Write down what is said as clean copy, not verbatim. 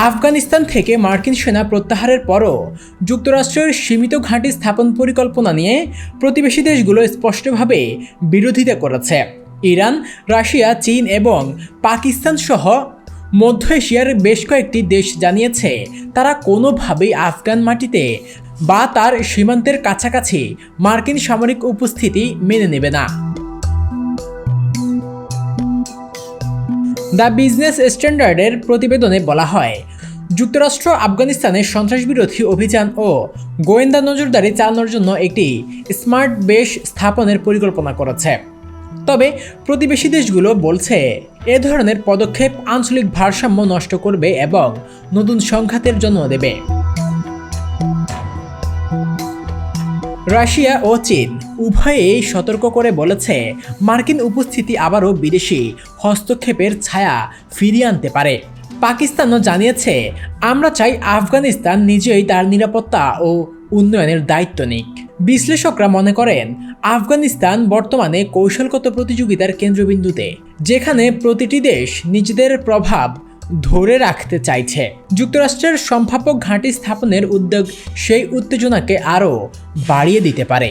আফগানিস্তান থেকে মার্কিন সেনা প্রত্যাহারের পরও যুক্তরাষ্ট্রের সীমিত ঘাঁটি স্থাপন পরিকল্পনা নিয়ে প্রতিবেশী দেশগুলো স্পষ্টভাবে বিরোধিতা করেছে। ইরান, রাশিয়া, চীন এবং পাকিস্তান সহ মধ্য এশিয়ার বেশ কয়েকটি দেশ জানিয়েছে তারা কোনোভাবেই আফগান মাটিতে বা তার সীমান্তের কাছাকাছি মার্কিন সামরিক উপস্থিতি মেনে নেবে না। দ্য বিজনেস স্ট্যান্ডার্ডের প্রতিবেদনে বলা হয়, যুক্তরাষ্ট্র আফগানিস্তানের সন্ত্রাসবিরোধী অভিযান ও গোয়েন্দা নজরদারি চালানোর জন্য একটি স্মার্ট বেস স্থাপনের পরিকল্পনা করেছে। তবে প্রতিবেশী দেশগুলো বলছে এ ধরনের পদক্ষেপ আঞ্চলিক ভারসাম্য নষ্ট করবে এবং নতুন সংঘাতের জন্ম দেবে। রাশিয়া ও চীন উভয়েই সতর্ক করে বলেছে মার্কিন উপস্থিতি আবারও বিদেশি হস্তক্ষেপের ছায়া ফিরিয়ে আনতে পারে। পাকিস্তানও জানিয়েছে, আমরা চাই আফগানিস্তান নিজেই তার নিরাপত্তা ও উন্নয়নের দায়িত্ব নিক। বিশ্লেষকরা মনে করেন আফগানিস্তান বর্তমানে কৌশলগত প্রতিযোগিতার কেন্দ্রবিন্দুতে, যেখানে প্রতিটি দেশ নিজেদের প্রভাব ধরে রাখতে চাইছে। যুক্তরাষ্ট্রের সম্ভাব্য ঘাঁটি স্থাপনের উদ্যোগ সেই উত্তেজনাকে আরও বাড়িয়ে দিতে পারে।